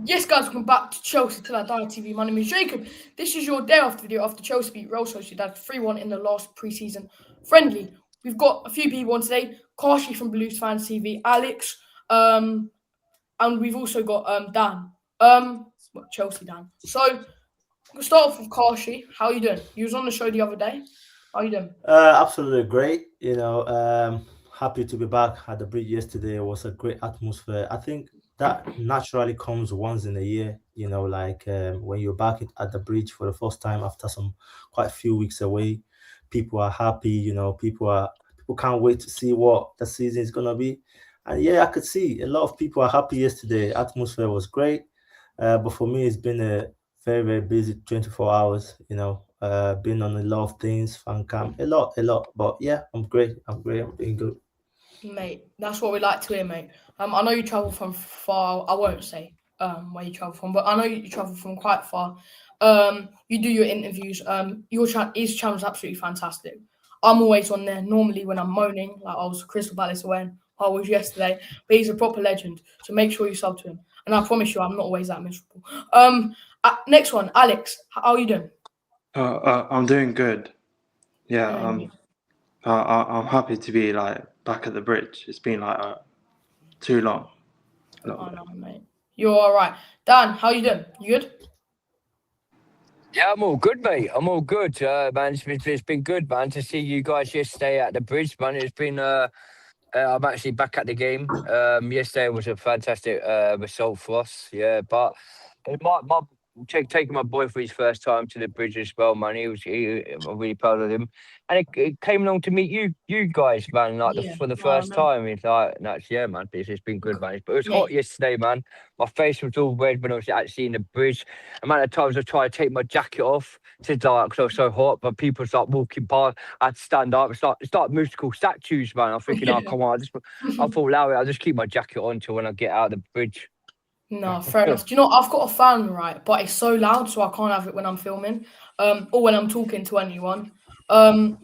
Yes, guys, welcome back to Chelsea Till I Die TV. My name is Jacob. This is your day after video after Chelsea beat Real Sociedad 3-1 in the last pre-season friendly. We've got a few people on today. Kharshy from Blues Fans TV, Alex, and we've also got Dan, Chelsea Dan. So we'll start off with Kharshy. How are you doing? You was on the show the other day. How are you doing? Absolutely great. Happy to be back at the bridge yesterday. It was a great atmosphere. I think that naturally comes once in a year. When you're back at the bridge for the first time after some quite a few weeks away, people are happy. People can't wait to see what the season is gonna be. And yeah, I could see a lot of people are happy yesterday. Atmosphere was great. But for me, it's been a very, very busy 24 hours, been on a lot of things, fan camp, a lot. But yeah, I'm great. I'm great. I'm doing good. Mate, that's what we like to hear, mate. I know you travel from far. I won't say where you travel from, but I know you travel from quite far. You do your interviews. His channel's absolutely fantastic. I'm always on there normally when I'm moaning, like I was Crystal Palace away. I was yesterday, but he's a proper legend. So make sure you sub to him, and I promise you, I'm not always that miserable. Next one, Alex. How are you doing? I'm doing good. Yeah, Um, I'm happy to be like back at the bridge. It's been like too long, a little I bit. know, mate. You're all right. Dan, how you doing? You good? Yeah, I'm all good, mate. I'm all good, man. It's been good, man, to see you guys yesterday at the bridge, man. It's been. I'm actually back at the game. Yesterday was a fantastic result for us. Yeah, but my taking my boy for his first time to the bridge as well, man. I'm really proud of him, and it came along to meet you guys, man. Like Yeah. for the No, I first know. time, it's like, no, yeah, man. It's been good, man. But it was hot Mate, yesterday, man. My face was all red when I was actually in the bridge. Amount of times I tried to take my jacket off to like because I was so hot, but people start walking past. I had to stand up. It's like musical statues, man. I'm thinking, oh yeah. come on, I thought, allow it. I'll just keep my jacket on till when I get out of the bridge. No, fair enough. Do you know I've got a fan, right? But it's so loud, so I can't have it when I'm filming, or when I'm talking to anyone. Um,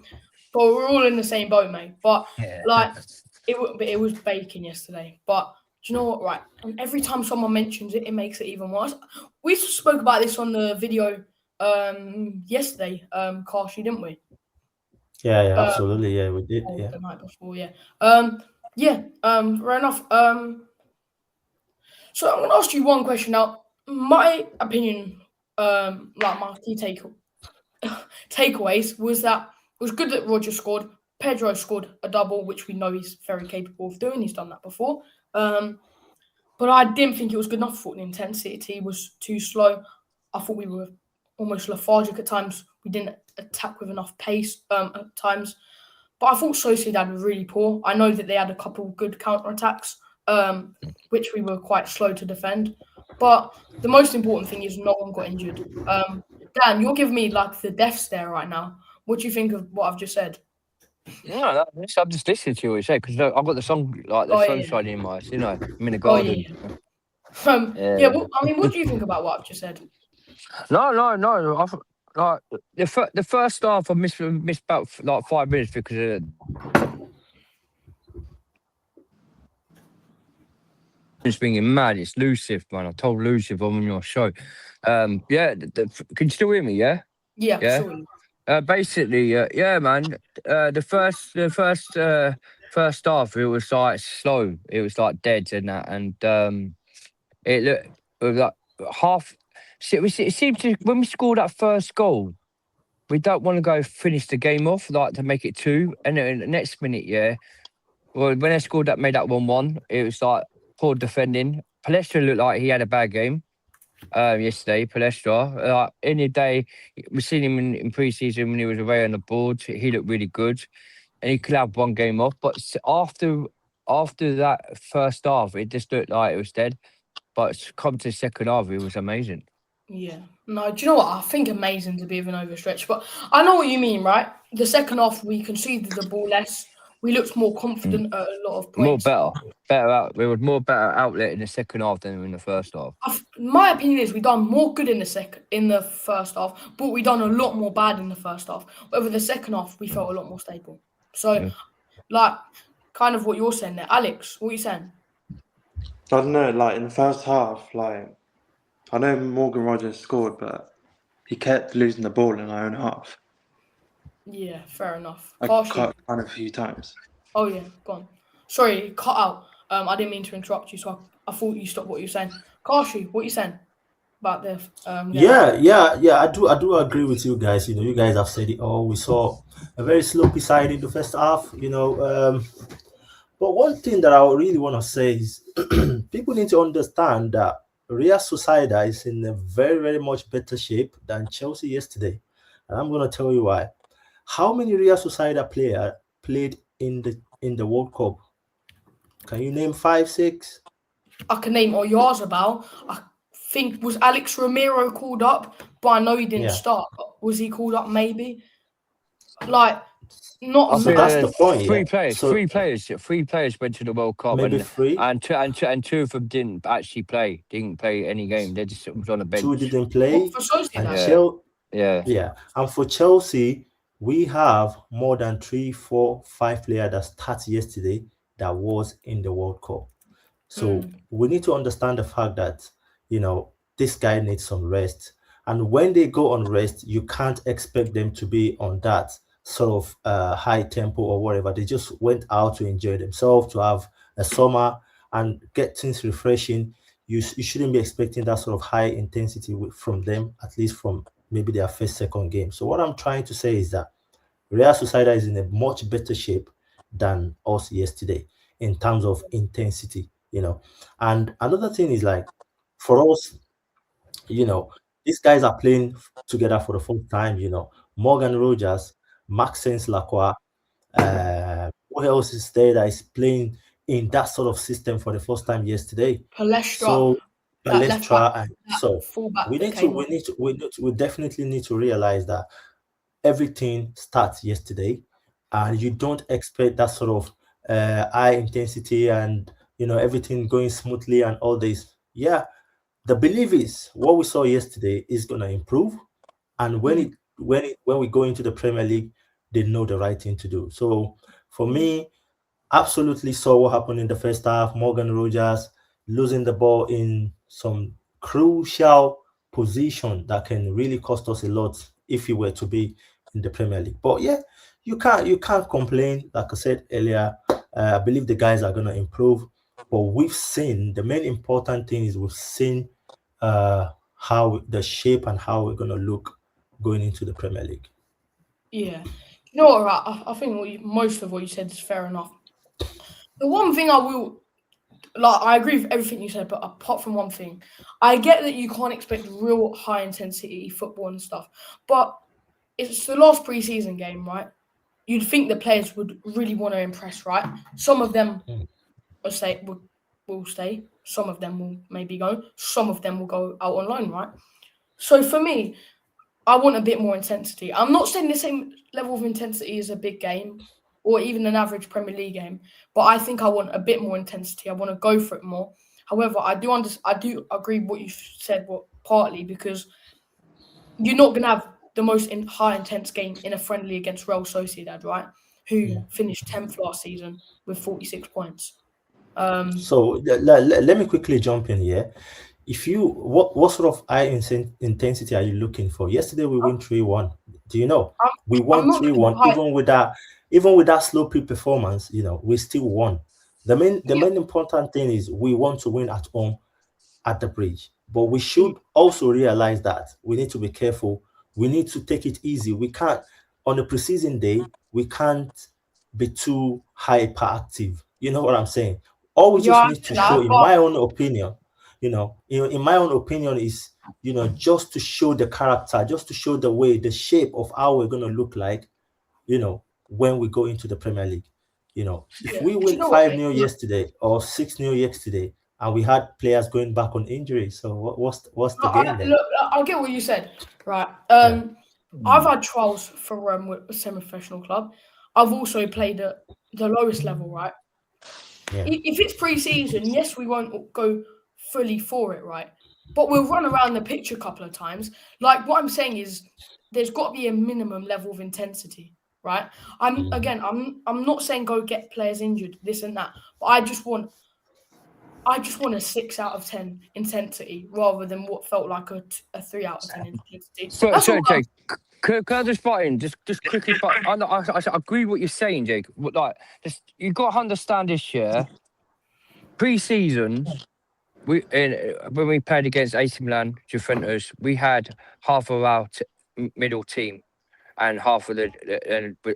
but we're all in the same boat, mate. But Yeah. like, it was baking yesterday. But do you know what? Right, and every time someone mentions it, it makes it even worse. We spoke about this on the video yesterday, Kharshy, didn't we? Yeah, Uh, absolutely. Yeah, we did. or Yeah. the night before, yeah. Fair enough. So I'm going to ask you one question now. My opinion, like my key takeaways, was that it was good that Roger scored. Pedro scored a double, which we know he's very capable of doing. He's done that before. But I didn't think it was good enough. I thought the intensity was too slow. I thought we were almost lethargic at times. We didn't attack with enough pace at times. But I thought Sociedad were really poor. I know that they had a couple of good counter-attacks, which we were quite slow to defend. But the most important thing is no one got injured. Dan, you're giving me like the death stare right now. What do you think of what I've just said? I'm just listening to you what you say because I've got the song like the Oh yeah, sunshine in my eyes. I'm in the oh yeah. garden. Yeah. Yeah. Well, I mean, what do you think about what I've just said? No. Like the first half, I missed about like 5 minutes because it's being mad. It's elusive, man. I told Luciv on your show. Yeah. Can you still hear me? Yeah. Yeah, Yeah. surely. Basically, yeah, man. The first half, it was like slow. It was like dead and that, and it was like half. It seemed to when we scored that first goal, we don't want to go finish the game off like to make it two, and then the next minute, yeah. Well, when they scored that, made that 1-1. It was like poor defending. Palestra looked like he had a bad game yesterday, Palestra. Any day, we've seen him in pre-season when he was away on the board. He looked really good, and he could have one game off. But after that first half, it just looked like it was dead. But come to the second half, it was amazing. Yeah. No, do you know what? I think amazing's a bit of an overstretch, but I know what you mean, right? The second half, we conceded the ball less. We looked more Mm. confident at a lot of More points. better out. There was more better outlet in the second half than in the first half. My opinion is we done more good in the first half, but we done a lot more bad in the first half. Over the second half, we felt a lot more stable. So, Yeah. like, kind of what you're saying there, Alex. What are you saying? I don't know. Like in the first half, like I know Morgan Rogers scored, but he kept losing the ball in our own half. Yeah, fair enough. Like, Kharshy. kind of a few times. Oh yeah, go on. Sorry, cut out. I didn't mean to interrupt you, so I thought you stopped what you were saying. Kharshy, what are you saying about the game? Yeah. I do agree with you guys. You guys have said it all. We saw a very sloppy side in the first half. But one thing that I really want to say is people need to understand that Real Sociedad is in a very, very much better shape than Chelsea yesterday. And I'm going to tell you why. How many Real Sociedad players played in the World Cup? Can you name 5, 6? I can name Oyarzabal. I think was Alex Romero called up, but I know he didn't Yeah. start. Was he called up? Maybe. Like, not. I So think that's the point, three yeah. players, So three players went to the World Cup, maybe 3. and two of them didn't actually play. Didn't play any game. They just was on the bench. 2 didn't play. For Sociedad. And Yeah. And for Chelsea, we have more than 3, 4, 5 players that started yesterday that was in the World Cup. So we need to understand the fact that, this guy needs some rest. And when they go on rest, you can't expect them to be on that sort of high tempo or whatever. They just went out to enjoy themselves, to have a summer and get things refreshing. You shouldn't be expecting that sort of high intensity from them, at least from maybe their first, second game. So what I'm trying to say is that Real Sociedad is in a much better shape than us yesterday in terms of intensity, And another thing is, like, for us, these guys are playing together for the first time, Morgan Rogers, Maxence Lacroix, who else is there that is playing in that sort of system for the first time yesterday? Palestra, So that left back, Palestra, that so fullback we that need to came we on. need to we definitely need to realize that everything starts yesterday, and you don't expect that sort of high intensity and everything going smoothly and all this. Yeah, the belief is what we saw yesterday is gonna improve, and when we go into the Premier League, they know the right thing to do. So for me, absolutely saw what happened in the first half. Morgan Rogers losing the ball in some crucial position that can really cost us a lot if he were to be in the Premier League. But yeah, you can't complain. Like I said earlier, I believe the guys are gonna improve. But we've seen the main important thing is we've seen how the shape and how we're gonna look going into the Premier League. Yeah. You know what, right? I think most of what you said is fair enough. The one thing I will, I agree with everything you said, but apart from one thing, I get that you can't expect real high intensity football and stuff, but it's the last preseason game, right? You'd think the players would really want to impress, right? Some of them will stay. Some of them will maybe go. Some of them will go out on loan, right? So for me, I want a bit more intensity. I'm not saying the same level of intensity as a big game or even an average Premier League game, but I think I want a bit more intensity. I want to go for it more. However, I do agree with what you said, partly because you're not going to have the most high intense game in a friendly against Real Sociedad, right? Who finished 10th last season with 46 points. So let me quickly jump in here. What sort of high intensity are you looking for? Yesterday we won 3-1. Do you know we I'm won not 3-1 high. even with that slow performance? We still won. The main important thing is we want to win at home at the bridge, but we should also realize that we need to be careful. We need to take it easy. We can't on the preseason day. We can't be too hyperactive. You know what I'm saying? All we just Yeah, need to show, in my own opinion, in my own opinion, is just to show the character, just to show the way, the shape of how we're gonna look like, when we go into the Premier League. If we win 5-0 yesterday or 6-0 yesterday, and we had players going back on injury, so what's the game then? Look, I get what you said, right? I've had trials for with a semi-professional club. I've also played at the lowest level, right? Yeah. If it's pre-season, yes, we won't go fully for it, right? But we'll run around the pitch a couple of times. Like, what I'm saying is there's got to be a minimum level of intensity, right? I'm not saying go get players injured, this and that, but I just want I just want a 6 out of 10 intensity rather than what felt like a 3 out of 10 intensity. So, That's all. Jake, can I just butt in? Just quickly, but I agree with what you're saying, Jake. Like, you got to understand this year. Pre-season, when we played against AC Milan, Juventus, we had half of our middle team and half of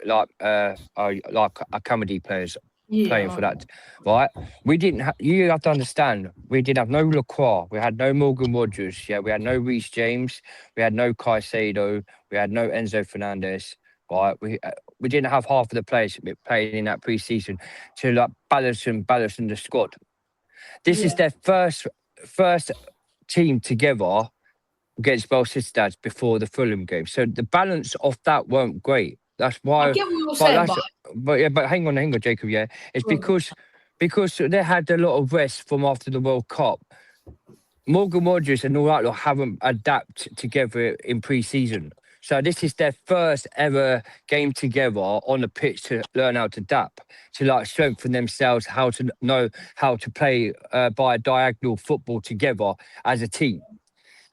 like academy players playing for that, right? We didn't. You have to understand. We didn't have no Lacroix. We had no Morgan Rogers. Yeah, we had no Reece James. We had no Caicedo. We had no Enzo Fernandez. Right, we didn't have half of the players playing in that pre-season to like balance the squad. This is their first team together against Real Sociedad before the Fulham game. So the balance of that weren't great. That's why. I get what you're saying, but hang on, Jacob. Yeah, it's because they had a lot of rest from after the World Cup. Morgan Rogers and all that haven't adapted together in pre-season. So this is their first ever game together on the pitch to learn how to adapt, to like strengthen themselves, how to know how to play by diagonal football together as a team.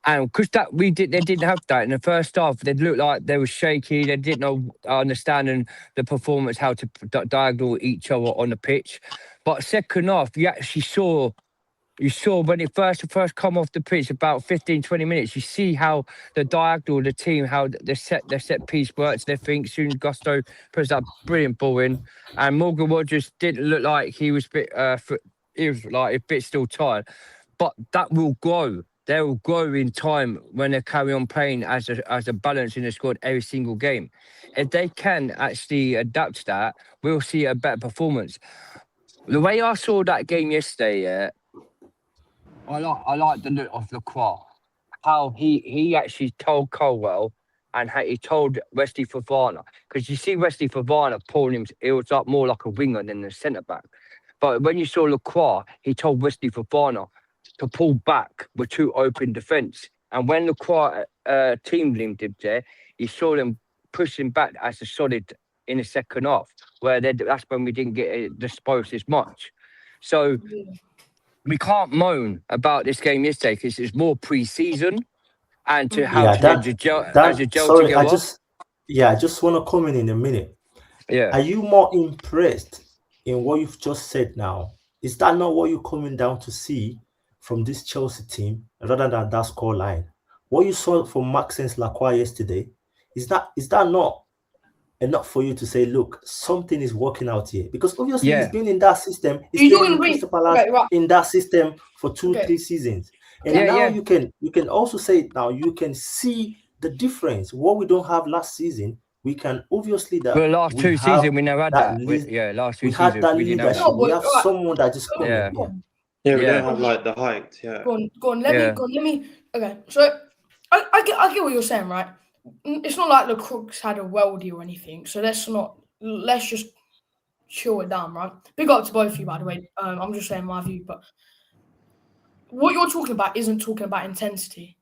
And because they didn't have that in the first half. They looked like they were shaky. They didn't know understanding the performance, how to diagonal each other on the pitch. But second half, you actually saw when it first come off the pitch, about 15, 20 minutes, you see how the diagonal, the team, how the set piece works. They think soon Gusto puts that brilliant ball in, and Morgan Rogers didn't look like he was a bit still tired, but that will grow. They will grow in time when they carry on playing as a balance in the squad every single game. If they can actually adapt to that, we'll see a better performance. The way I saw that game yesterday, yeah, I like the look of Lacroix. How he actually told Colwell and how he told Wesley Fofana. Because you see Wesley Fofana pulling him, it was like more like a winger than a centre back. But when you saw Lacroix, he told Wesley Fofana to pull back with two open defence. And when Lacroix team linked him there, you saw them pushing back as a solid in the second half, where that's when we didn't get disposed as much. So we can't moan about this game yesterday because it's more pre-season and to how to gel sorry, together. I just want to comment in a minute. Yeah. Are you more impressed in what you've just said now? Is that not what you're coming down to see from this Chelsea team rather than that score line? What you saw from Maxence Lacroix yesterday, is that not enough for you to say, look, something is working out here? Because obviously he's been in that system. He's been in Crystal Palace in that system for 2-3 seasons. And now you can also say now you can see the difference. What we don't have last season, we can obviously last two seasons we never had that. Last two seasons we had that leadership. We have someone that just come in. Yeah, we don't have like the height. Yeah. Go on. Let me. Okay, so I get what you're saying, right? It's not like the Crooks had a weldy or anything, so let's just chill it down, right? Big up to both of you, by the way. I'm just saying my view, but what you're talking about isn't talking about intensity.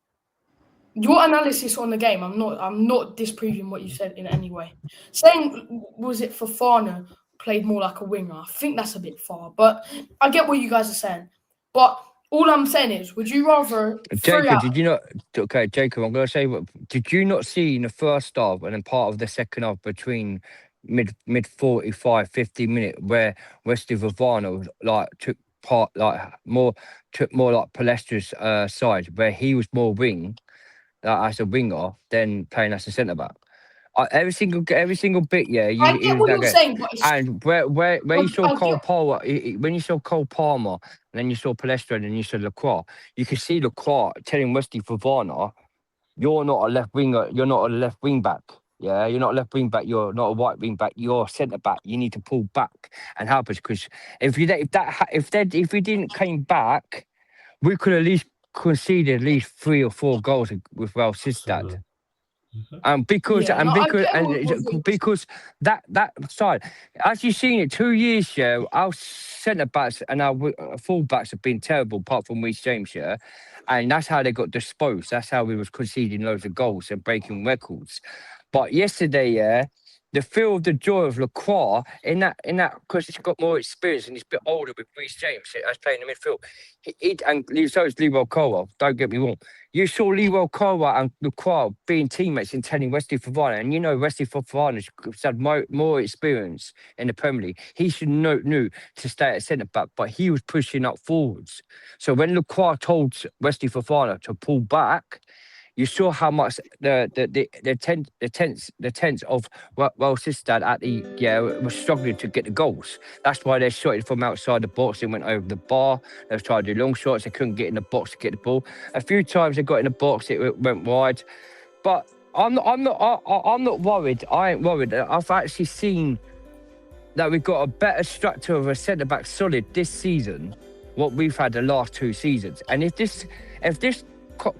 Your analysis on the game, I'm not disproving what you said in any way. Saying was it Fofana played more like a winger? I think that's a bit far, but I get what you guys are saying. But all I'm saying is, would you rather... Jacob, did you not... Okay, Jacob, I'm going to say, did you not see in the first half and then part of the second half between mid 45, 50 minutes where Wesley Fofana took more like Palestra's side, where he was more wing as a winger than playing as a centre-back? Every single bit, yeah. I get what you're saying, but and where you saw Cole Palmer, when you saw Cole Palmer, and then you saw Palestra, and then you saw Lacroix, you could see Lacroix telling Wesley Fofana, "You're not a left winger. You're not a left wing back. Yeah, you're not a left wing back. You're not a right wing back. You're a centre back. You need to pull back and help us. Because if we didn't came back, we could at least conceded at least 3 or 4 goals with Real Sociedad." Because that side, as you've seen it, 2 years, yeah, our centre backs and our full backs have been terrible, apart from Reece James, yeah, and that's how they got disposed. That's how we was conceding loads of goals and breaking records. But yesterday, yeah, the feel of the joy of Lacroix in that because he's got more experience and he's a bit older with Reece James as playing in the midfield. And so is Leroy Colwell. Don't get me wrong. You saw Leroy Colwell and Lacroix being teammates and telling Wesley Fofana, and you know Wesley Fofana's had more experience in the Premier League. He should knew to stay at centre back, but he was pushing up forwards. So when Lacroix told Wesley Fofana to pull back, you saw how much the tense of Real Sociedad at the was struggling to get the goals. That's why they shot it from outside the box. They went over the bar. They tried to do long shots. They couldn't get in the box to get the ball. A few times they got in the box, it went wide. But I'm not worried. I ain't worried. I've actually seen that we've got a better structure of a centre back solid this season, what we've had the last 2 seasons. And if this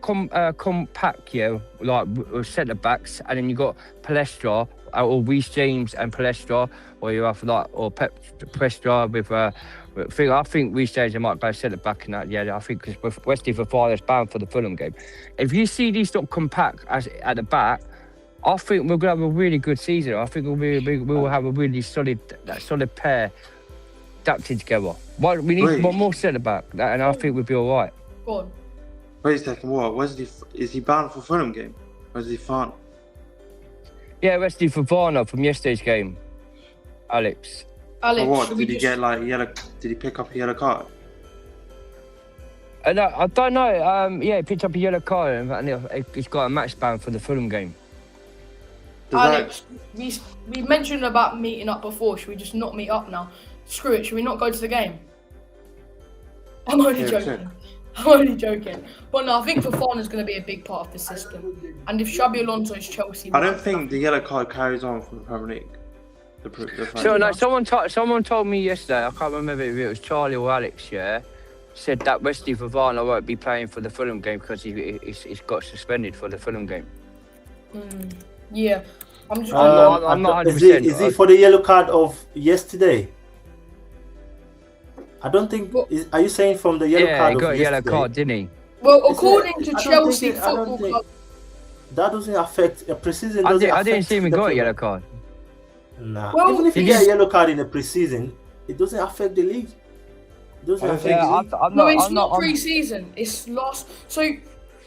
compact, like with centre backs, and then you got Palestra or Reece James and Palestra, or you have Palestra with I think Reece James might go centre back in that. Yeah, I think because Wesley Fofana's bound for the Fulham game. If you see these not compact as at the back, I think we're gonna have a really good season. I think we will have a really solid pair adapted together. We need one more centre back, and I think we'll be all right. Go on. Wait a second, what? Is he banned for Fulham game? Wesley Fofana? Yeah, Wesley Fofana from yesterday's game. Alex. For what? Did he get like yellow? Did he pick up a yellow card? No, I don't know. Yeah, he picked up a yellow card and he's got a match ban for the Fulham game. Alex, we mentioned about meeting up before. Should we just not meet up now? Screw it. Should we not go to the game? I'm only joking. I'm only joking. But no, I think Fofana's going to be a big part of the system. And if Xabi Alonso's Chelsea... I don't think the yellow card carries on from the Premier League. So, no, someone told me yesterday, I can't remember if it was Charlie or Alex, said that Wesley Fofana won't be playing for the Fulham game because he's got suspended for the Fulham game. Yeah. I'm not 100%. Is he for the yellow card of yesterday? I don't think. Are you saying from the yellow card? Yeah, he got a yellow card, didn't he? Well, according to Chelsea Football Club, that doesn't affect a preseason. I didn't see him got a yellow card. Nah. Well, even if you get a yellow card in a preseason, it doesn't affect the league. It doesn't affect the league. No, it's not pre-season. It's last. So,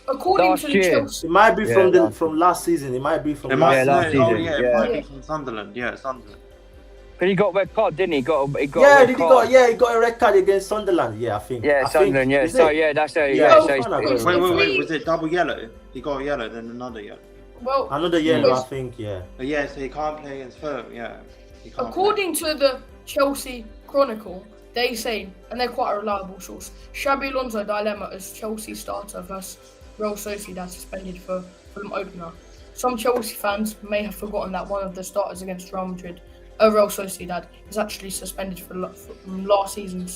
according to the Chelsea, it might be from last season. It might be from last season. Oh yeah, it might be from Sunderland. Yeah, Sunderland. But he got a red card, didn't he? He got he got a red card against Sunderland. Yeah, I think. Yeah, Sunderland. Yeah, so that's it. Wait, was it double yellow? He got a yellow, then another yellow. Well, another yellow, I think. Yeah. Yeah, so he can't play against Fulham. Yeah. According to the Chelsea Chronicle, they say, and they're quite a reliable source, Xabi Alonso dilemma as Chelsea starter versus Real Sociedad suspended for Fulham opener. Some Chelsea fans may have forgotten that one of the starters against Real Sociedad is actually suspended from last season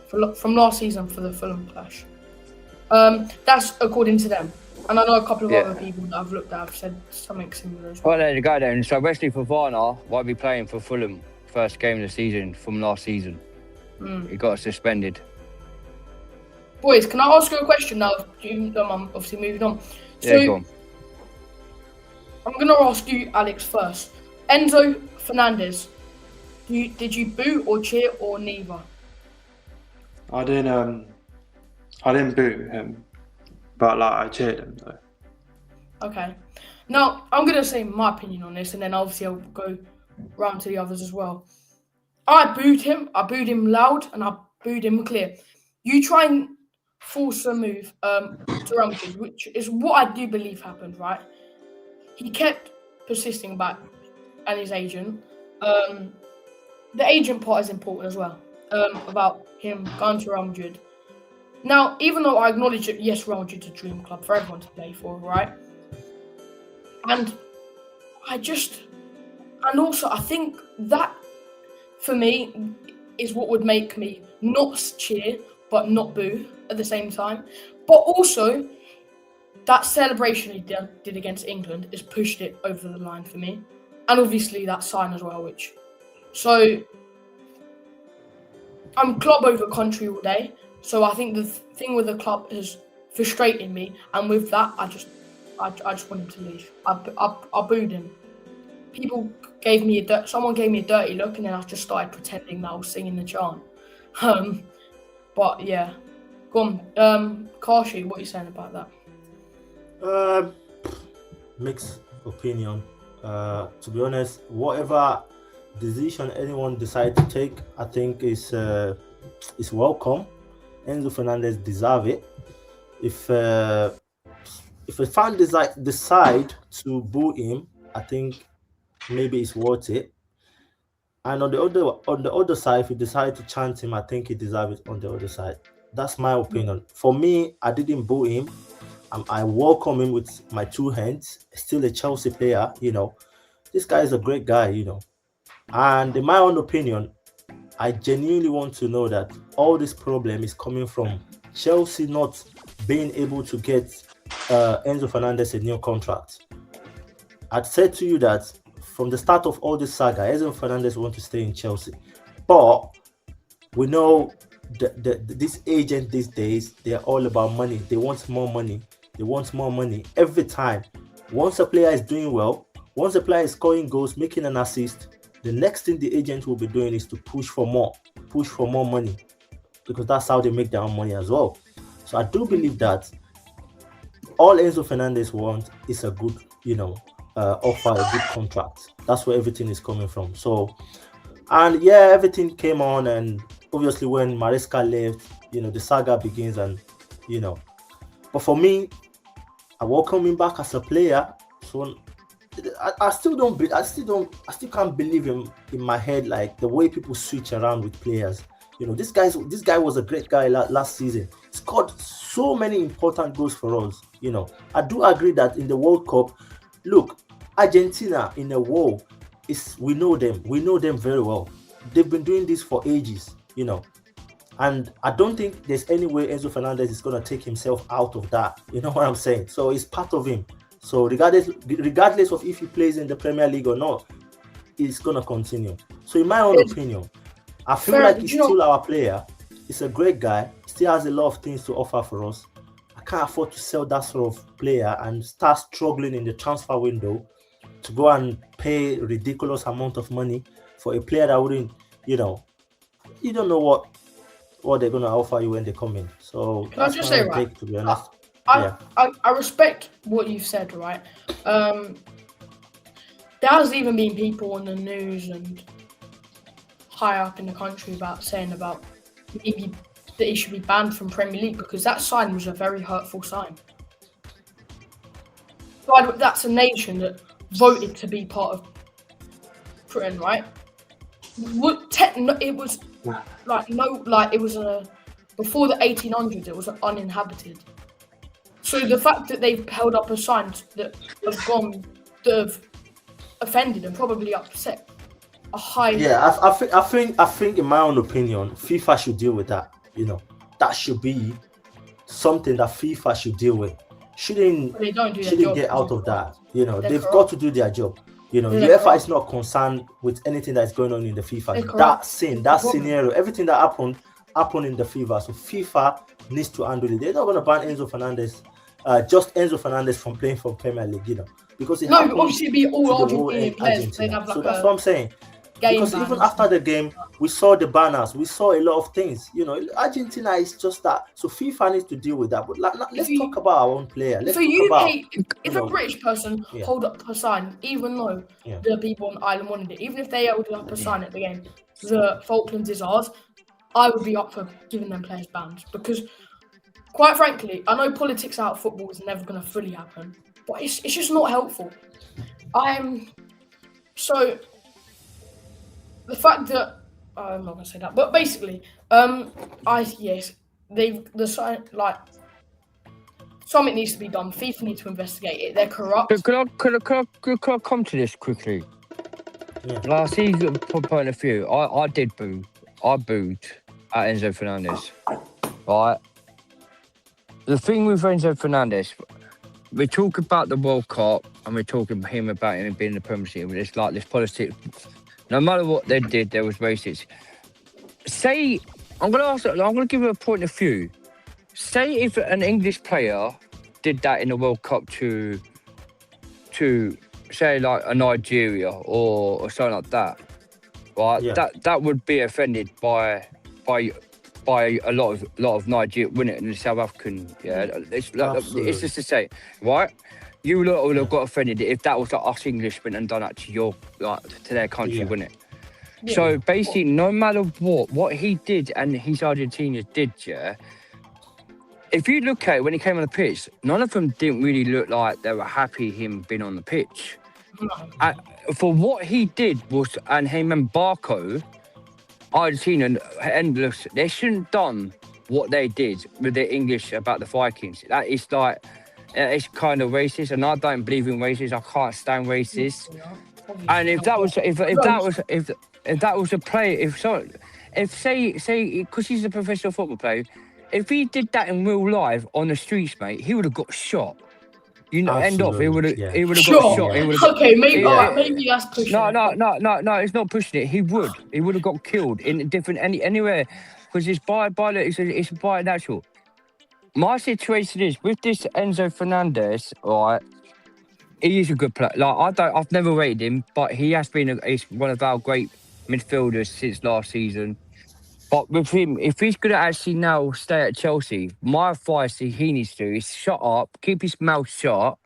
for the Fulham clash. That's according to them, and I know a couple of other people that I've looked at have said something similar as well. Well, there you go then. So Wesley Fofana won't be playing for Fulham first game of the season from last season. He got suspended. Boys, can I ask you a question now? I'm obviously moving on. So, go on. I'm going to ask you, Alex, first. Enzo Fernandez, did you boo or cheer or neither? I didn't boo him, but I cheered him though. Okay. Now, I'm going to say my opinion on this, and then obviously I'll go round to the others as well. I booed him. I booed him loud, and I booed him clear. You try and force a move to Real Madrid, which is what I do believe happened, right? He kept persisting back, and his agent. The agent part is important as well, about him going to Real Madrid. Now, even though I acknowledge that, yes, Real Madrid's a dream club for everyone to play for, right? And also I think that, for me, is what would make me not cheer, but not boo at the same time. But also, that celebration he did against England has pushed it over the line for me. And obviously that sign as well, So, I'm club over country all day. So I think the thing with the club is frustrating me. And with that, I just want him to leave. I booed him. people someone gave me a dirty look, and then I just started pretending that I was singing the chant. But yeah, go on. Kharshy, what are you saying about that? Mixed opinion. To be honest, whatever decision anyone decides to take, I think is welcome. Enzo Fernandez deserve it. If a fan decide to boo him, I think maybe it's worth it. And on the other side, if you decide to chant him, I think he deserves it on the other side. That's my opinion. For me, I didn't boo him. I welcome him with my two hands. Still a Chelsea player, This guy is a great guy, And in my own opinion, I genuinely want to know that all this problem is coming from Chelsea not being able to get Enzo Fernandez a new contract. I'd said to you that from the start of all this saga, Enzo Fernandez wants to stay in Chelsea. But we know this agent these days, they're all about money. They want more money. They want more money every time. Once a player is doing well, once a player is scoring goals, making an assist, the next thing the agent will be doing is to push for more money, because that's how they make their own money as well. So I do believe that all Enzo Fernandez wants is a good, offer, a good contract. That's where everything is coming from. So, and yeah, everything came on, and obviously when Maresca left, the saga begins, and but for me, I welcome him back as a player. So I still can't believe in my head, like the way people switch around with players. This guy was a great guy last season. Scored so many important goals for us. I do agree that in the World Cup, look, Argentina in a war we know them very well. They've been doing this for ages, and I don't think there's any way Enzo Fernandez is going to take himself out of that. You know what I'm saying? So it's part of him. So regardless of if he plays in the Premier League or not, it's going to continue. So in my own opinion, I feel like he's still our player. He's a great guy. Still has a lot of things to offer for us. I can't afford to sell that sort of player and start struggling in the transfer window to go and pay ridiculous amount of money for a player that wouldn't, you don't know what they're going to offer you when they come in. So can I just say, right, to be honest. I respect what you've said, right? There has even been people on the news and high up in the country saying maybe that he should be banned from Premier League, because that sign was a very hurtful sign. That's a nation that voted to be part of Britain, right? It was before the 1800s. It was uninhabited. So the fact that they've held up a sign that have offended and probably upset a high. Yeah, I think in my own opinion, FIFA should deal with that. That should be something that FIFA should deal with. Shouldn't get out of that. They've got to do their job. UEFA is not concerned with anything that's going on in the FIFA. That scenario, everything that happened in the FIFA. So FIFA needs to handle it. They're not going to ban Enzo Fernandez, just Enzo Fernandez from playing for Premier League, because it obviously it'd be all Argentinian players. So that's what I'm saying. Because even after the game, we saw the banners, we saw a lot of things. Argentina is just that. So FIFA needs to deal with that. But let's talk about our own player. If a British person hold up a sign, even though the people on the island wanted it, even if they held up a sign at the game, the Falklands is ours, I would be up for giving them players bans. Because, quite frankly, I know politics out of football is never going to fully happen, but it's just not helpful. The fact that I'm not gonna say that, but basically, something needs to be done. FIFA needs to investigate it. They're corrupt. Could I come to this quickly? Yeah. I see you point of view. I did boo. I booed at Enzo Fernandez. Right. The thing with Enzo Fernandez, we talk about the World Cup and we're talking about him being in the Premier League. It's like this politics. No matter what they did, there was racists. I'm going to give you a point of view. Say if an English player did that in the World Cup to say like a Nigeria or something like that, right? Yeah. That would be offended by a lot of Nigeria, wouldn't it? And the South African, it's just to say, right? You lot would have got offended if that was like us Englishmen and done that to to their country, wouldn't it? Yeah. So basically, no matter what he did and his Argentinians did, if you look at it when he came on the pitch, none of them didn't really look like they were happy him being on the pitch. No. For what he did was, and him and Barco, Argentina, endless, they shouldn't have done what they did with the English about the Vikings. That is like, it's kind of racist, and I don't believe in racists. I can't stand racists. And if that was a player, say because he's a professional football player, if he did that in real life on the streets, mate, he would have got shot. You know, end off. He would have got shot. Okay, maybe that's pushing it. No, it's not pushing it. He would have got killed in anywhere, because it's it's by natural. My situation is with this Enzo Fernandez, right? He is a good player. Like I've never rated him, but he has been he's one of our great midfielders since last season. But with him, if he's going to actually now stay at Chelsea, my advice he needs to do is shut up, keep his mouth shut,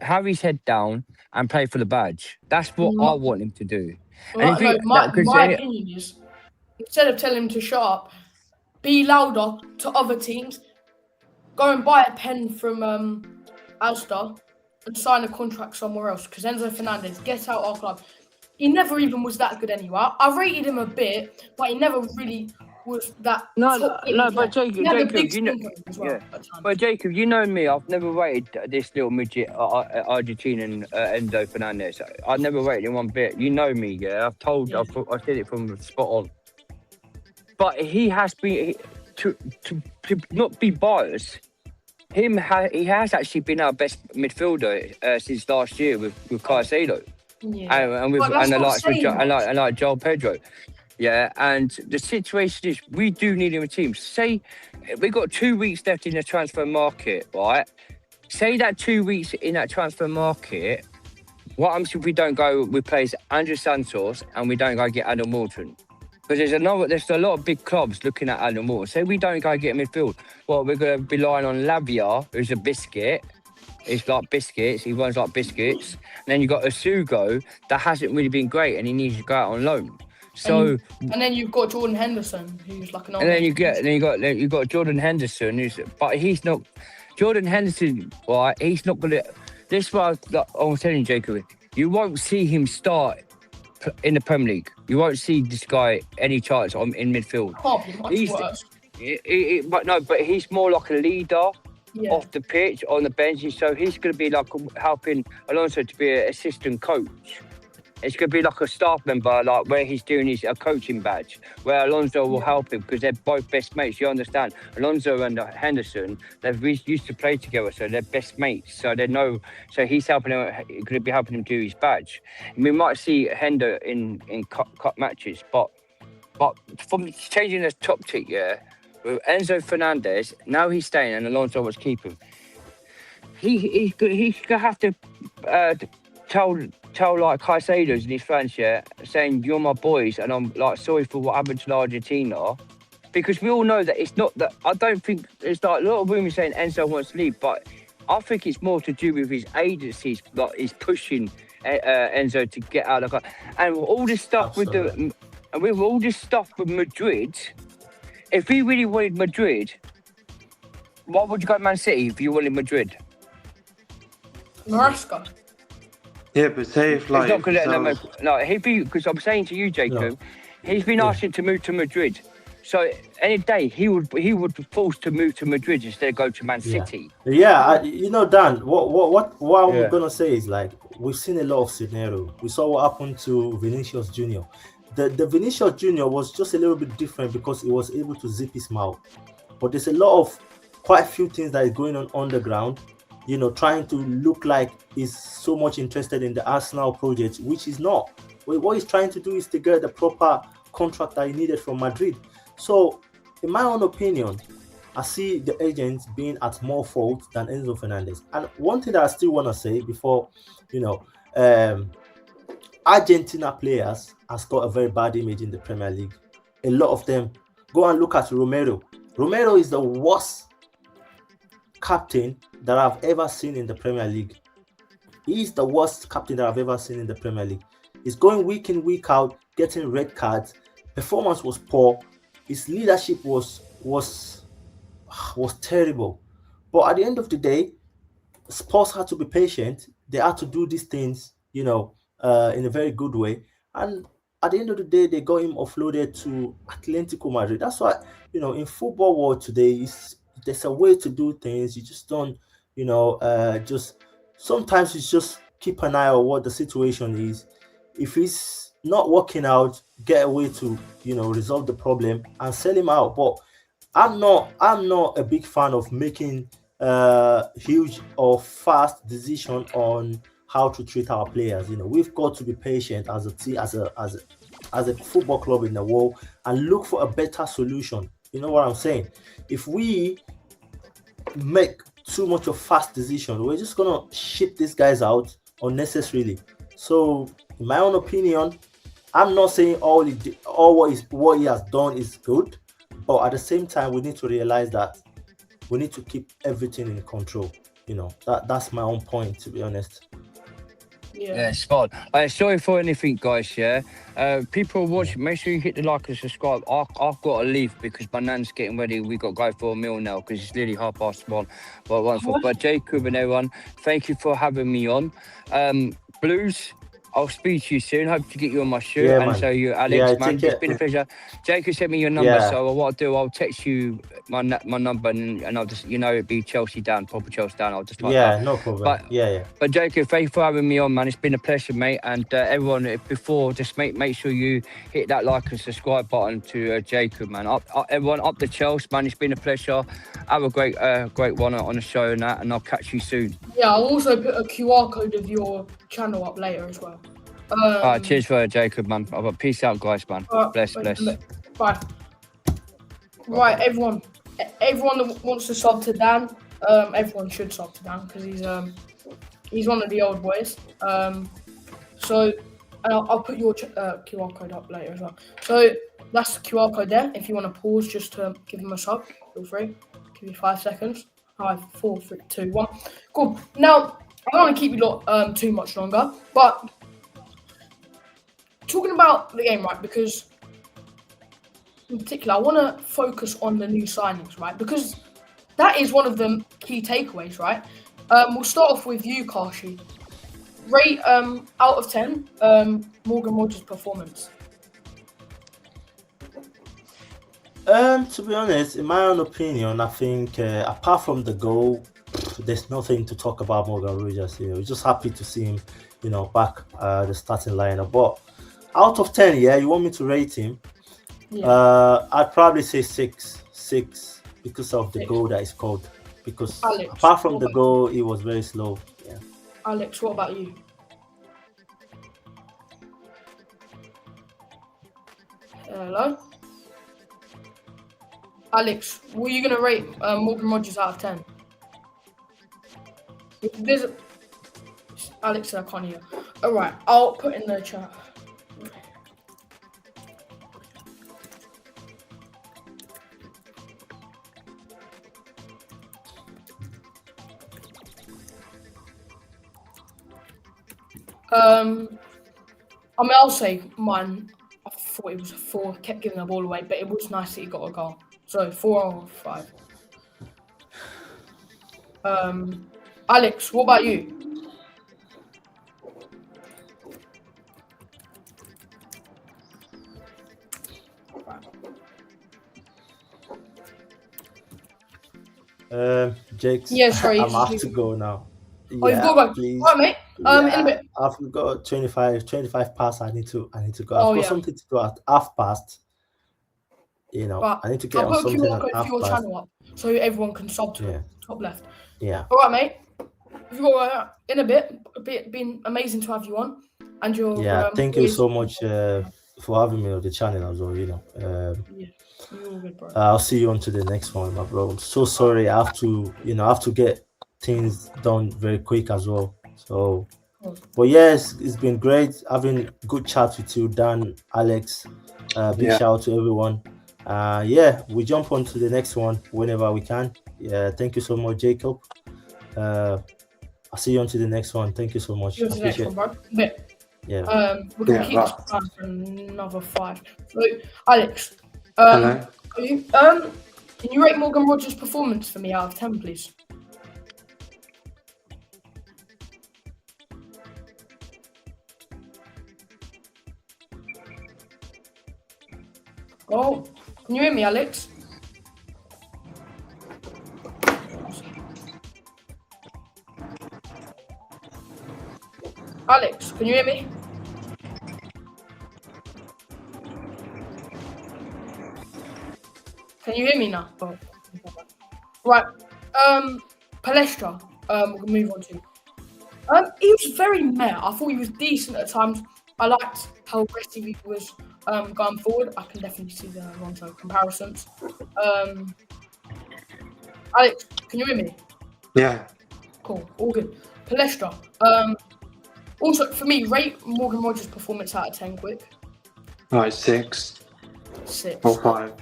have his head down, and play for the badge. That's what I want him to do. My opinion is, instead of telling him to shut up, be louder to other teams. Go and buy a pen from Asda and sign a contract somewhere else. Because Enzo Fernandez, get out our club. He never even was that good anyway. I rated him a bit, but he never really was that. But Jacob, you know me. I've never rated this little midget Argentinian Enzo Fernandez. I never rated him one bit. You know me, yeah. I said it from the spot on. But he has been to not be biased. He has actually been our best midfielder since last year with Caicedo. Yeah. And like Joel Pedro. Yeah, and the situation is we do need him a team. Say we got 2 weeks left in the transfer market, right? Say that 2 weeks in that transfer market, what happens if we don't go with players Andrew Santos and we don't go get Adam Morton? Because there's a lot of big clubs looking at Adam Morton. Say we don't go get midfield. Well, we're going to be relying on Lavia, who's a biscuit. It's like biscuits. He runs like biscuits. And then you got Asugo that hasn't really been great, and he needs to go out on loan. So and then you've got Jordan Henderson, who's like an. And then you got Jordan Henderson, but he's not. Jordan Henderson, right? He's not gonna. This is what I'm telling you, Jacob. You won't see him start in the Premier League. You won't see this guy any chance in midfield. Much worse. But he's more like a leader. Yeah. Off the pitch, on the bench, so he's going to be like helping Alonso to be an assistant coach. It's going to be like a staff member, like where he's doing his coaching badge, where Alonso will help him because they're both best mates. You understand? Alonso and Henderson, they've used to play together, so they're best mates. So they know. So he's helping him. Going to be helping him do his badge. And we might see Hender in cup matches, but from changing the tactic, yeah. With Enzo Fernandez, now he's staying and Alonso was keeping. He's gonna have to tell like Caicedo's and his fans, yeah, saying you're my boys and I'm like sorry for what happened to Argentina, because we all know that it's not that. I don't think it's like a lot of women saying Enzo wants to leave, but I think it's more to do with his agencies, like he's pushing Enzo to get out of the and all this stuff with Madrid. If he really wanted Madrid, why would you go to Man City if you wanted Madrid? Maresca. Yeah, but say if like... He's not going to let them... because I'm saying to you, Jacob, he's been asking to move to Madrid. So any day, he would be forced to move to Madrid instead of go to Man City. Yeah, Dan, what I'm going to say is like, we've seen a lot of scenario. We saw what happened to Vinicius Jr. The Vinicius Jr. was just a little bit different because he was able to zip his mouth. But there's quite a few things that is going on the ground, trying to look like he's so much interested in the Arsenal project, which he's not. What he's trying to do is to get the proper contract that he needed from Madrid. So, in my own opinion, I see the agents being at more fault than Enzo Fernandez. And one thing that I still want to say before, Argentina players has got a very bad image in the Premier League. A lot of them. Go and look at Romero. Romero is the worst captain that I've ever seen in the Premier League. He's the worst captain that I've ever seen in the Premier League. He's going week in, week out, getting red cards. Performance was poor. His leadership was terrible. But at the end of the day, Spurs had to be patient. They had to do these things, in a very good way. And at the end of the day, they got him offloaded to Atletico Madrid. That's why, in football world today, there's a way to do things. You just don't, just sometimes you just keep an eye on what the situation is. If it's not working out, get a way to, resolve the problem and sell him out. But I'm not a big fan of making huge or fast decision on how to treat our players. We've got to be patient as a team, as a football club in the world, and look for a better solution. You know what I'm saying? If we make too much of fast decision, we're just gonna ship these guys out unnecessarily. So, in my own opinion, I'm not saying all what he has done is good, but at the same time, we need to realize that we need to keep everything in control. That's my own point, to be honest. Yeah, spot. Sorry for anything, guys. Yeah, people watching. Make sure you hit the like and subscribe. I've got to leave because my nan's getting ready. We got to go for a meal now because it's nearly 1:30. But Jacob and everyone, thank you for having me on. Blues, I'll speak to you soon. Hope to get you on my show. Yeah, and man. so you, Alex, Yeah, man, take it's it. been a pleasure. Jacob sent me your number, Yeah. so what I'll do, I'll text you my number and I'll just, it'd be Chelsea down, proper Chelsea down. I'll just like Yeah, that. no problem. But- yeah. But Jacob, thank you for having me on, man. It's been a pleasure, mate. And everyone, before, just make sure you hit that like and subscribe button to Jacob, man. Everyone, up the Chelsea, man. It's been a pleasure. Have a great one on the show and that, and I'll catch you soon. Yeah, I'll also put a QR code of your channel up later as well. All right, cheers for Jacob, man. Peace out, guys, man. Bless. Bye. Right, everyone that wants to sub to Dan, everyone should sub to Dan because he's one of the old boys. So I'll put your QR code up later as well. So that's the QR code there. If you want to pause just to give him a sub, feel free. Give you 5 seconds. 5, 4, 3, 2, 1. Cool. Now I don't want to keep you lot too much longer, but talking about the game, right? Because in particular, I want to focus on the new signings, right? Because that is one of the key takeaways, right? We'll start off with you, Kharshy. Rate out of 10 Morgan Rogers' performance. To be honest, in my own opinion, I think apart from the goal, there's nothing to talk about Morgan Rogers. We're just happy to see him, back the starting lineup. But out of 10, you want me to rate him? Yeah. I'd probably say 6 because of the 6. goal that is scored. Because Alex, apart from what the about goal, he was very slow. Yeah. Alex, what about you? Hello? Alex, what are you going to rate Morgan Rogers out of 10? There's Alex, I can't hear. Alright, I'll put in the chat. I'll say mine. I thought it was a 4. Kept giving the ball away, but it was nice that he got a goal. So 4 or 5. Alex, what about you? Jake, Yeah, sorry, I'm just have leave to it. go now. Oh, you've got to go. Please. All right, mate. In a bit. I've got 25 past. I need to go. Oh, I've got yeah. something to do at half past. But I need to get I'll on put a something QR at code half for your past. channel up so everyone can sub to Yeah. it. Top left. Yeah. All right, mate. You've got in a bit. Been amazing to have you on. And your Thank you so much for having me on the channel as well. Yeah, you're all good, bro. I'll see you on to the next one, my bro. I'm so sorry. I have to get things done very quick as well. So But yes, it's been great having good chats with you, Dan, Alex. Big Yeah. shout out to everyone. Yeah, we jump on to the next one whenever we can. Yeah, thank you so much, Jacob. I'll see you on to the next one. Thank you so much. Here's the next one, bro. But, Yeah. we're gonna Yeah, keep this right. time for another 5. So, Alex, Hello. are you, can you rate Morgan Rogers' performance for me out of 10, please? Oh, can you hear me, Alex? Alex, can you hear me? Can you hear me now? Oh. Right. Palestra. We'll move on to. He was very meh. I thought he was decent at times. I liked how aggressive he was going forward. I can definitely see the Alonso comparisons. Alex, can you hear me? Yeah. Cool. All good. Palestra. Also, for me, rate Morgan Rogers' performance out of 10 quick. Right, 6 6. or 5.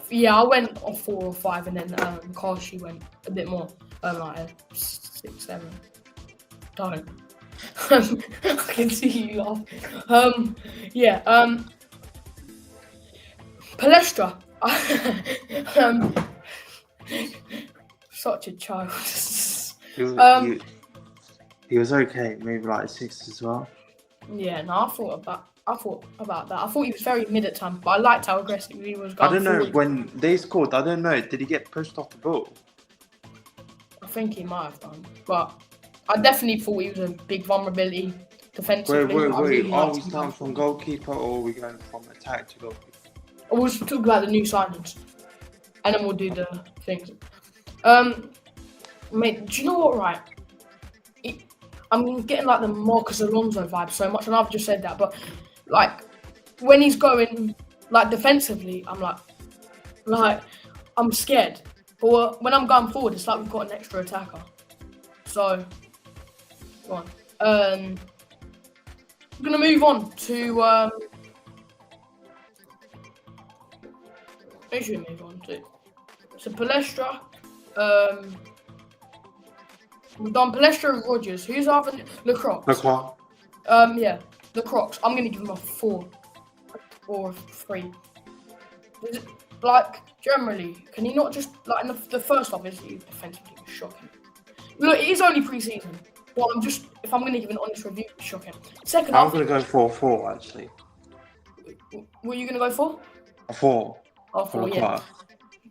Yeah, I went on 4 or 5, and then Kharshy went a bit more, like a 6, 7. Don't. I can see you laugh. Yeah. Palestra. Such a child. He was okay, maybe like a 6 as well. Yeah, no, I thought about that. I thought he was very mid at times, but I liked how aggressive he was going I don't know, forward. when they scored, I don't know, did he get pushed off the ball? I think he might have done, but I definitely thought he was a big vulnerability defensively. Wait, I really are liked we him starting going from forward. goalkeeper or are we going from attack to goalkeeper? We'll talk about the new signings, and then we'll do the things. Mate, do you know what? Right, I'm getting like the Marcus Alonso vibe so much, and I've just said that, but like when he's going like defensively, I'm like I'm scared. But when I'm going forward, it's like we've got an extra attacker. So, go on. I'm gonna move on to. Who should we move on to? So Palestra. We've done Palestra and Rogers. Who's after Lacroix? Lacroix. Yeah, Lacroix. I'm gonna give him a 4 or a 3. Like generally, can he not just like in the first half? His defensively was shocking. Look, it is only pre-season, but if I'm gonna give an honest review, it's shocking. Second I'm half, going to go for a 4 actually. what are you gonna go for? A 4. Oh, For 4, yeah. Lacroix.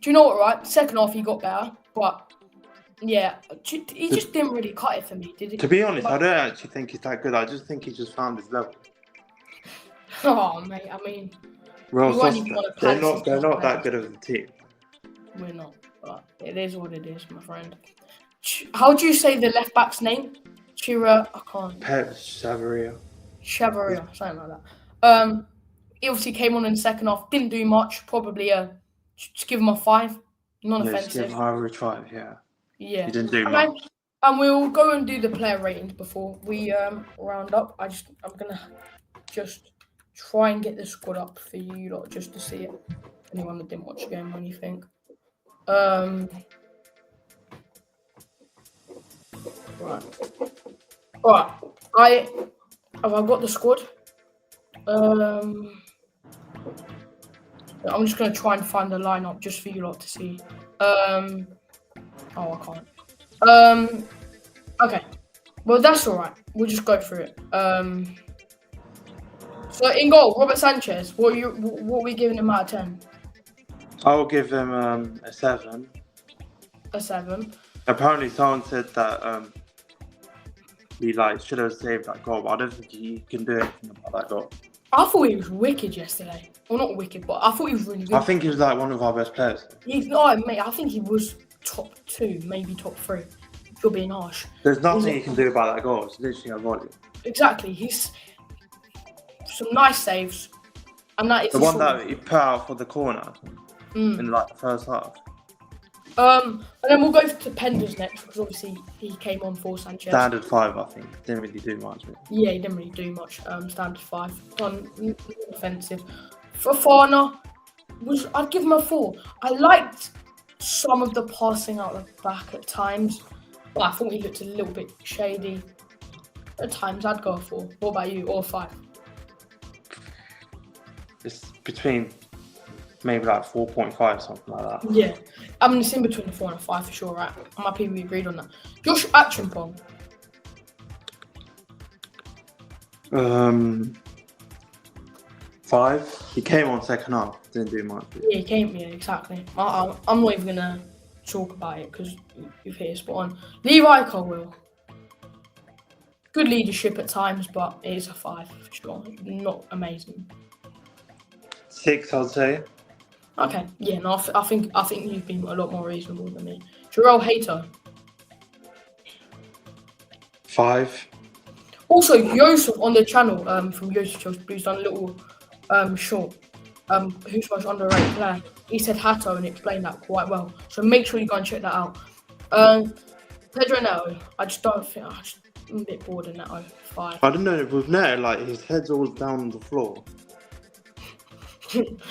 Do you know what? Right, second half he got better, but yeah, he just didn't really cut it for me, did he? To be honest, I don't actually think he's that good. I just think he just found his level. Oh mate, I mean, Real we weren't even on a Sociedad, they're Palace's not top that players. good of a team. We're not, but it is what it is, my friend. How do you say the left back's name? Chira, I can't. Pep Chavaria. Chavaria, something like that. He obviously came on in the second half, didn't do much. Probably just give him a 5, Yeah, just non-offensive. give him average 5, yeah. Yeah. He didn't do Okay. much. And we'll go and do the player ratings before we round up. I'm gonna just try and get the squad up for you lot just to see it. Anyone that didn't watch the game or anything. Right. Alright. Have I got the squad? I'm just gonna try and find the lineup just for you lot to see. Oh, I can't. Okay. Well, that's all right. We'll just go through it. So in goal, Robert Sanchez. What are we giving him out of 10? I will give him a 7. A 7. Apparently, someone said that he should have saved that goal, but I don't think he can do anything about that goal. I thought he was wicked yesterday. Well, not wicked, but I thought he was really good. I think he was one of our best players. Mate, I think he was top 2, maybe top 3. If you're being harsh. There's nothing he can do about that goal. It's literally a volley. Exactly. He's some nice saves, and that is The one that he put out for the corner in the first half. And then we'll go to Penders next because obviously he came on for Sanchez. Standard 5, I think. Didn't really do much. Yeah, he didn't really do much. Standard 5. Done offensive. Fofana I'd give him a 4. I liked some of the passing out the back at times, but I thought he looked a little bit shady. At times, I'd go a 4. What about you? Or 5? It's between maybe like 4.5, something like that. Yeah. I mean, it's in between a 4 and a 5 for sure, right? I'm happy we agreed on that. Josh Achimpong. 5. He came on second half. Didn't do much. Yeah, he came. Yeah, exactly. I'm not even going to talk about it because you've hit it spot on. Levi Colwell. Good leadership at times, but it is a 5 for sure. Not amazing. 6, I'd say. Okay, yeah, no, I think you've been a lot more reasonable than me. Jarrell Hato. 5. Also, Yosef on the channel from Yosef Chelsea Blues done a little short. Who's most underrated player? He said Hato and explained that quite well. So make sure you go and check that out. Pedro Neto, I'm a bit bored of Neto. 5. I don't know, with Neto, like his head's always down on the floor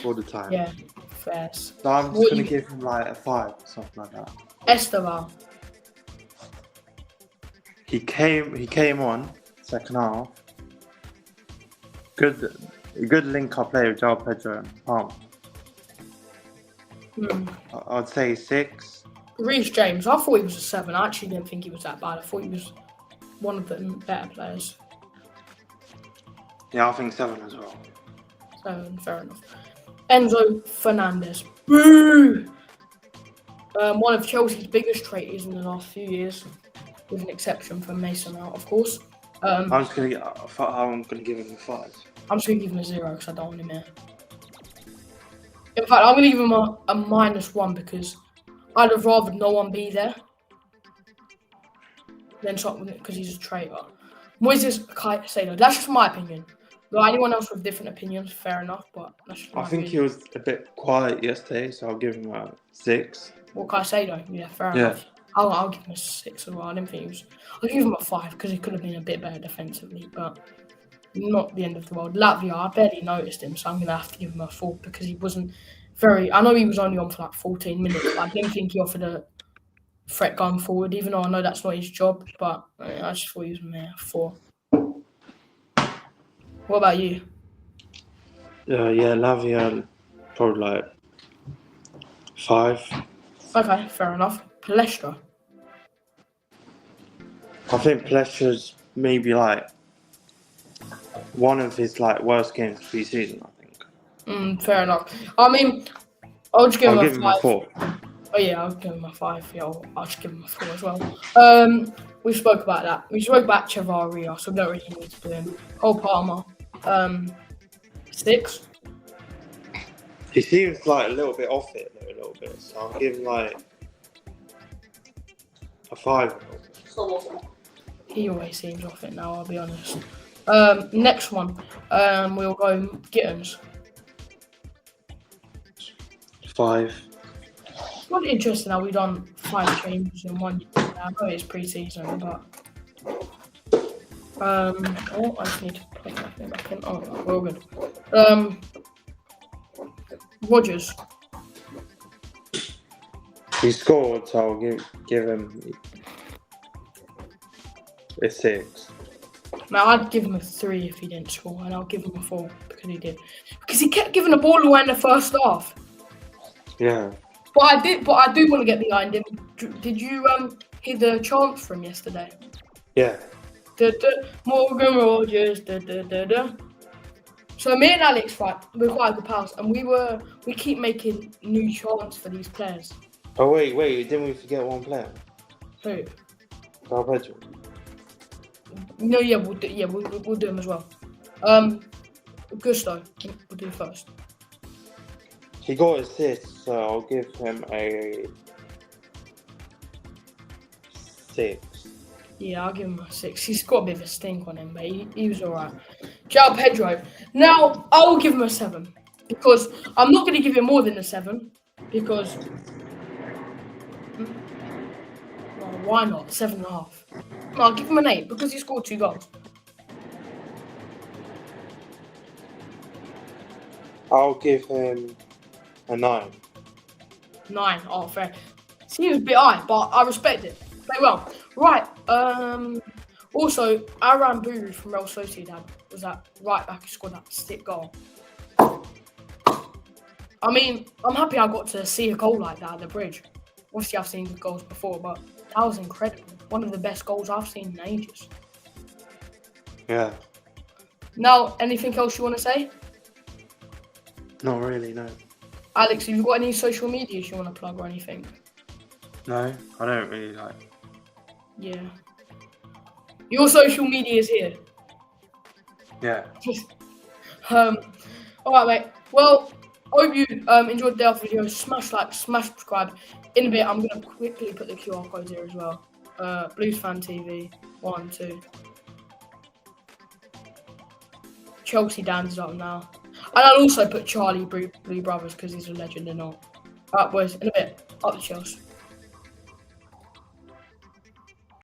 all the time. Yeah, fair. So I'm just gonna give him like a 5 or something like that. Esteval. He came on second half. Good link-up play with Joao Pedro and Palm. I'd say 6. Reece James, I thought he was a 7. I actually didn't think he was that bad. I thought he was one of the better players. Yeah, I think 7 as well. 7, fair enough. Enzo Fernandez. Boo! One of Chelsea's biggest traitors in the last few years, with an exception for Mason Mount, of course. I'm gonna give him a 5. I'm just gonna give him a 0 because I don't want him here. In fact, I'm gonna give him a -1 because I'd have rather no one be there than something because he's a traitor. Moises Caicedo. That's just my opinion. Like, anyone else with different opinions, fair enough, but that's just my I think opinion. he was a bit quiet yesterday, so I'll give him a 6. What Caicedo? Yeah, fair Yeah. enough. I'll give him a 6 as well. I didn't think he was. I'll give him a 5 because he could have been a bit better defensively, but not the end of the world. Latvia, I barely noticed him, so I'm gonna have to give him a 4 because he wasn't very. I know he was only on for like 14 minutes, but I didn't think he offered a threat going forward. Even though I know that's not his job, but I just thought he was a 4. What about you? Yeah, Lavia, probably like 5. Okay, fair enough. Palestra. I think Pleasure's maybe like one of his like worst games pre-season, I think. Fair enough. I mean, I'll just give him a 5. 4. Oh yeah, I'll give him a 5. Yeah, I'll just give him a 4 as well. We spoke about that. We spoke about Chavaria, so we don't really need to do him. Cole Palmer, 6. He seems like a little bit off it, though, a little bit. So I'll give him like a 5. He always seems off it now, I'll be honest. Next one, we'll go Gittins. 5. It's not interesting how we've done 5 changes in 1 year. I know it's pre-season, but I just need to put my thing back in. Oh, we're all good. Rogers. He scored, so I'll give him a 6. Now I'd give him a 3 if he didn't score, and I'll give him a 4 because he did. Because he kept giving the ball away in the first half. Yeah. But I do want to get behind him. Did you hear the chants from yesterday? Yeah. Morgan Rogers. So me and Alex, right, we're quite a good pals, and we keep making new chants for these players. Oh wait, didn't we forget one player? Who? Joao Pedro. No, yeah, we'll do him as well. Gusto, we'll do first. He got assists, so I'll give him a 6. Yeah, I'll give him a 6. He's got a bit of a stink on him, but he was alright. Joao Pedro. Now, I will give him a 7. Because I'm not going to give him more than a 7. Because Why not? 7.5. No, I'll give him an 8 because he scored 2 goals. I'll give him a 9. 9. Oh, fair. Seems a bit high, but I respect it. Play well. Right. Also, Aran Buru from Real Sociedad was that right back who scored that sick goal. I mean, I'm happy I got to see a goal like that at the bridge. Obviously, I've seen good goals before, but that was incredible. One of the best goals I've seen in ages. Yeah. Now, anything else you want to say? Not really, no. Alex, have you got any social medias you want to plug or anything? No, I don't really like. Yeah. Your social media is here. Yeah. Alright, mate. Well, I hope you enjoyed the video. Smash like, smash subscribe. In a bit, I'm going to quickly put the QR codes here as well. Blues Fan TV, 1, 2. Chelsea Dan's is up now. And I'll also put Charlie Blue Brothers because he's a legend and all. Alright, boys, in a bit. Up the Chelsea.